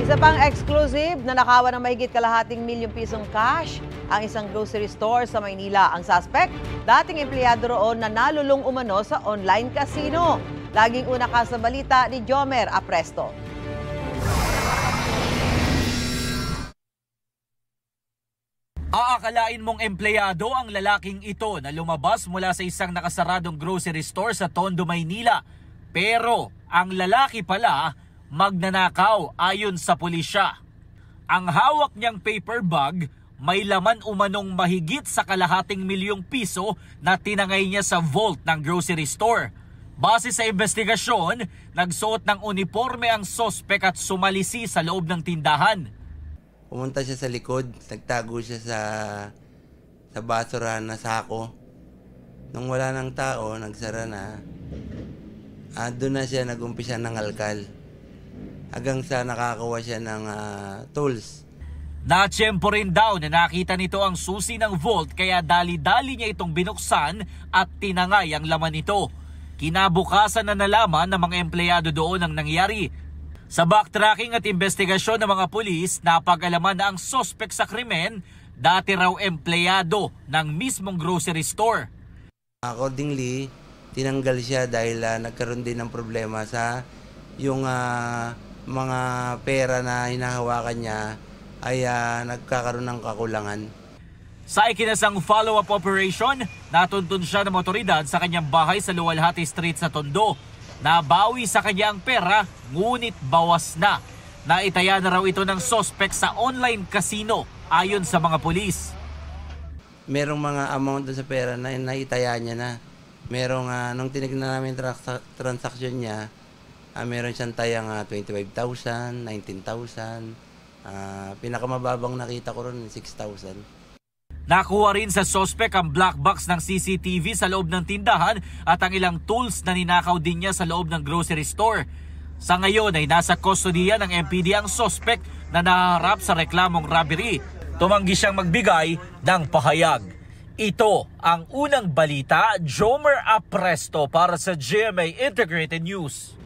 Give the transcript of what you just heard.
Isa pang exclusive na nakawan ng mahigit kalahating milyong pisong cash ang isang grocery store sa Maynila. Ang suspect, dating empleyado roon na nalulong umano sa online casino. Laging una ka sa balita ni Jomer Apresto. Aakalain mong empleyado ang lalaking ito na lumabas mula sa isang nakasaradong grocery store sa Tondo, Maynila. Pero ang lalaki pala magnanakaw ayon sa pulisya. Ang hawak niyang paper bag may laman umanong mahigit sa kalahating milyong piso na tinangay niya sa vault ng grocery store. Base sa investigasyon, nagsuot ng uniforme ang sospek at sumalisi sa loob ng tindahan. Pumunta siya sa likod, nagtago siya sa basurahan na sako. Nung wala ng tao, nagsara na. Doon na siya nagumpisa ng alkal. Hanggang sa nakakawa siya ng tools. Natsyempo rin daw na nakita nito ang susi ng vault kaya dali-dali niya itong binuksan at tinangay ang laman nito. Kinabukasan na nalaman ng mga empleyado doon ang nangyari. Sa backtracking at investigasyon ng mga pulis, napag-alaman na ang sospek sa krimen, dati raw empleyado ng mismong grocery store. Accordingly, tinanggal siya dahil nagkaroon din ng problema sa yung mga pera na hinahawakan niya ay nagkakaroon ng kakulangan. Sa ikinasang follow-up operation, natuntun siya ng otoridad sa kanyang bahay sa Luwalhati Street sa Tondo. Nabawi sa kanya ang pera, ngunit bawas na. Naitaya na raw ito ng sospek sa online casino ayon sa mga pulis. Merong mga amount sa pera na naitaya niya na. Merong, nung tinignan namin transaksyon niya, meron siyang tayang 25,000, 19,000. Pinakamababang nakita ko ron, 6,000. Nakuha rin sa sospek ang black box ng CCTV sa loob ng tindahan at ang ilang tools na ninakaw din niya sa loob ng grocery store. Sa ngayon ay nasa kustodiya ng MPD ang sospek na naharap sa reklamong robbery. Tumanggi siyang magbigay ng pahayag. Ito ang unang balita, Jomer Apresto para sa GMA Integrated News.